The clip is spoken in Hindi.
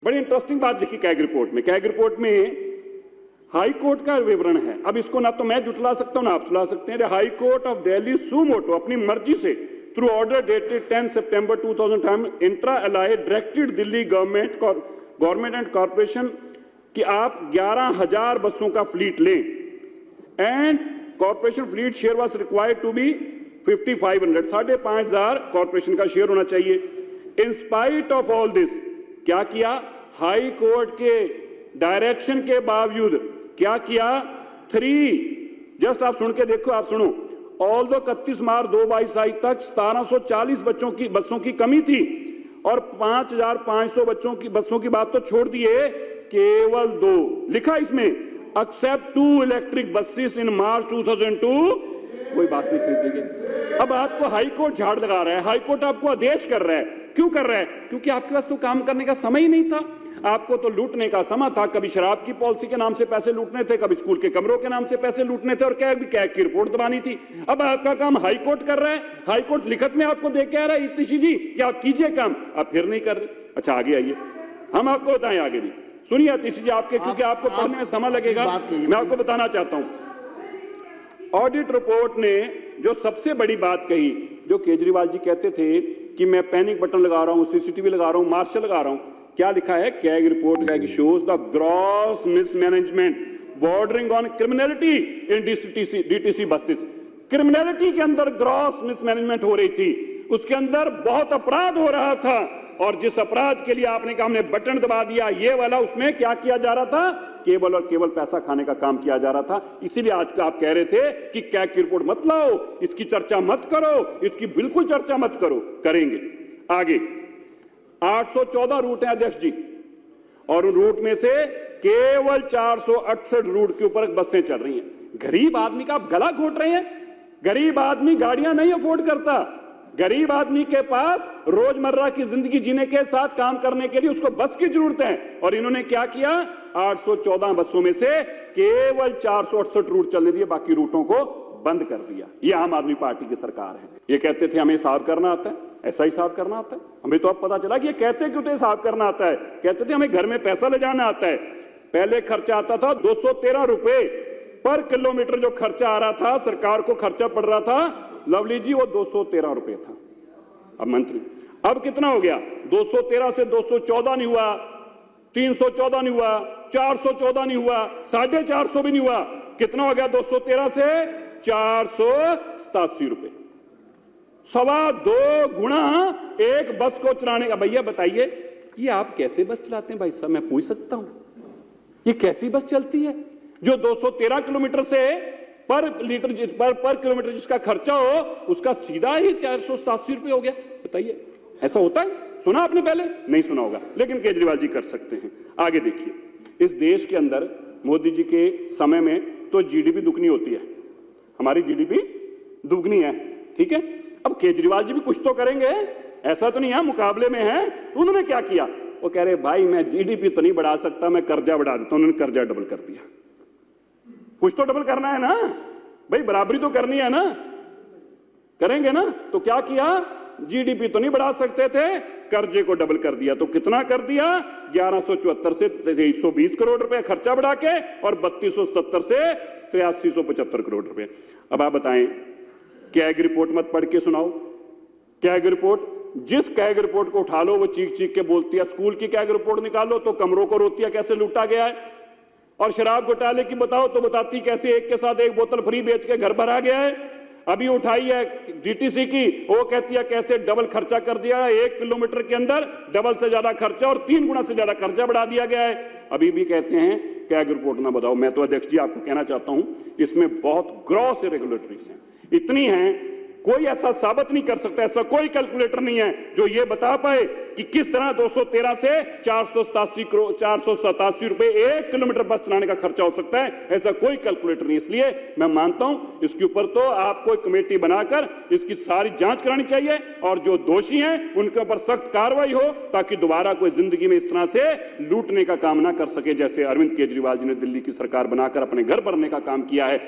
बड़ी इंटरेस्टिंग बात लिखी कैग रिपोर्ट में। कैग रिपोर्ट में हाई कोर्ट का विवरण है। अब इसको ना तो मैं जुटला सकता हूं ना आप सुला सकते हैं। High court of Delhi suo motu अपनी मर्जी से थ्रू ऑर्डर डेटेड 10 सितंबर 2010 inter alia directed Delhi government and corporation कि आप 11,000 बसों का फ्लीट लें and corporation fleet share was required to be 5,500 5,500 corporation का शेयर होना चाहिए। In spite of all this क्या किया, हाई कोर्ट के डायरेक्शन के बावजूद क्या किया, जस्ट आप सुन के देखो, आप सुनो। ऑल दो 31 मार्च 2022 तक 1740 बसों की कमी थी और 5,500 बसों की बात तो छोड़ दिए, केवल 2 लिखा इसमें, एक्सेप्ट 2 इलेक्ट्रिक बसेस इन मार्च 2002 कोई बात नहीं खरीदी गई। अब आपको हाई कोर्ट झाड़ लगा रहा है, हाई कोर्ट आपको आदेश कर रहा है। क्यों कर रहा है? क्योंकि आपके पास तो काम करने का समय ही नहीं था। आपको तो लूटने का समय था। कभी शराब की पॉलिसी के नाम से पैसे लूटने थे, कभी स्कूल के कमरों के नाम से पैसे लूटने थे और कैग की रिपोर्ट दबानी थी। अब आपका काम हाई कोर्ट कर रहा है। हाई कोर्ट लिखत में आपको देख के आ रहा है इतनी जी कि आप कीजिए काम, आप फिर नहीं कर रहे। अच्छा आगे आइए, हम आपको बताएं आगे भी। सुनिए अतिशी जी आपके, क्योंकि आपको पढ़ने में समय लगेगा, मैं आपको बताना चाहता हूं। ऑडिट रिपोर्ट ने जो सबसे बड़ी बात कही, जो केजरीवाल जी कहते थे कि मैं पैनिक बटन लगा रहा हूं, सीसीटीवी लगा रहा हूं, मार्शल लगा रहा हूं, क्या लिखा है CAG report shows the gross mismanagement bordering on criminality in DTC buses. Criminality के अंदर ग्रॉस मिसमैनेजमेंट हो रही थी, उसके अंदर बहुत अपराध हो रहा था और जिस अपराध के लिए आपने कहा हमने बटन दबा दिया ये वाला, उसमें क्या किया जा रहा था, केवल और केवल पैसा खाने का काम किया जा रहा था। इसीलिए आज आप कह रहे थे कि कैग की रिपोर्ट मत लाओ, इसकी चर्चा मत करो, इसकी बिल्कुल चर्चा मत करो। करेंगे आगे। 814 रूट है अध्यक्ष जी, और उन रूट में से केवल 468 रूट के ऊपर बसें चल रही हैं। गरीब आदमी का आप गला घोट रहे हैं। गरीब आदमी गाड़ियां नहीं अफोर्ड करता। गरीब आदमी के पास रोजमर्रा की जिंदगी जीने के साथ काम करने के लिए उसको बस की जरूरत है, और इन्होंने क्या किया, 814 बसों में से केवल 468 रूट चलने दिए, बाकी रूटों को बंद कर दिया। ये आम आदमी पार्टी की सरकार है। ये कहते थे हमें हिसाब करना आता है, ऐसा हिसाब करना आता है। हमें तो अब पता चला कि ये कहते क्यों थे हिसाब करना आता है। कहते थे हमें घर में पैसा ले जाना आता है। पहले खर्चा आता था 213 रुपए पर किलोमीटर, जो खर्चा आ रहा था सरकार को, खर्चा पड़ रहा था लवली जी, वो 213 रुपए था। अब मंत्री अब कितना हो गया, 213 से 214 नहीं हुआ, 314 नहीं हुआ, 414 नहीं हुआ, 450 भी नहीं हुआ, कितना हो गया, 213 से 487 रुपए, 2.25 गुना एक बस को चलाने का। भैया बताइए ये आप कैसे बस चलाते हैं भाई साहब, मैं पूछ सकता हूं, ये कैसी बस चलती है जो 213 किलोमीटर से पर किलोमीटर जिसका खर्चा हो उसका सीधा ही 487 रुपए हो गया। बताइए ऐसा होता है? सुना आपने? पहले नहीं सुना होगा, लेकिन केजरीवाल जी कर सकते हैं। आगे देखिए, इस देश के अंदर मोदी जी के समय में तो जीडीपी दुगनी होती है, हमारी जीडीपी दुगनी है, ठीक है। अब केजरीवाल जी भी कुछ तो करेंगे, ऐसा तो नहीं है मुकाबले में है। तो उन्होंने क्या किया, वो कह रहे भाई मैं जीडीपी तो नहीं बढ़ा सकता, मैं कर्जा बढ़ा देता हूं। उन्होंने कर्जा डबल कर दिया। कुछ तो डबल करना है ना भाई, बराबरी तो करनी है ना, करेंगे ना। तो क्या किया, जीडीपी तो नहीं बढ़ा सकते थे, कर्जे को डबल कर दिया। तो कितना कर दिया, 1174 से 2320 करोड़ रुपए खर्चा बढ़ा के, और 3277 से 8375 करोड़ रुपए। अब आप बताएं, कैग रिपोर्ट मत पढ़ के सुनाओ। कैग रिपोर्ट, जिस कैग रिपोर्ट को उठा लो वो चीख चीख के बोलती है। स्कूल की कैग रिपोर्ट निकालो तो कमरों को रोती है कैसे लूटा गया है, और शराब घोटाले की बताओ तो बताती कैसे एक के साथ एक बोतल फ्री बेच के घर भरा गया है। अभी उठाई है डीटीसी की, वो कहती है कैसे डबल खर्चा कर दिया है, 1 किलोमीटर के अंदर डबल से ज्यादा खर्चा और 3 गुना से ज्यादा खर्चा बढ़ा दिया गया है। अभी भी कहते हैं कैग रिपोर्ट ना बताओ। मैं तो अध्यक्ष जी आपको कहना चाहता हूं, इसमें बहुत ग्रॉस इरेगुलेटरीज हैं, इतनी हैं कोई ऐसा साबित नहीं कर सकता, ऐसा कोई कैलकुलेटर नहीं है जो ये बता पाए कि किस तरह 213 से 487 रुपए 1 किलोमीटर बस चलाने का खर्चा हो सकता है। ऐसा कोई कैलकुलेटर नहीं। इसलिए मैं मानता हूं इसके ऊपर तो आपको एक कमेटी बनाकर इसकी सारी जांच करानी चाहिए, और जो दोषी हैं उनके ऊपर सख्त कार्रवाई हो, ताकि दोबारा कोई जिंदगी में इस तरह से लूटने का काम ना कर सके, जैसे अरविंद केजरीवाल जी ने दिल्ली की सरकार बनाकर अपने घर भरने का काम किया है।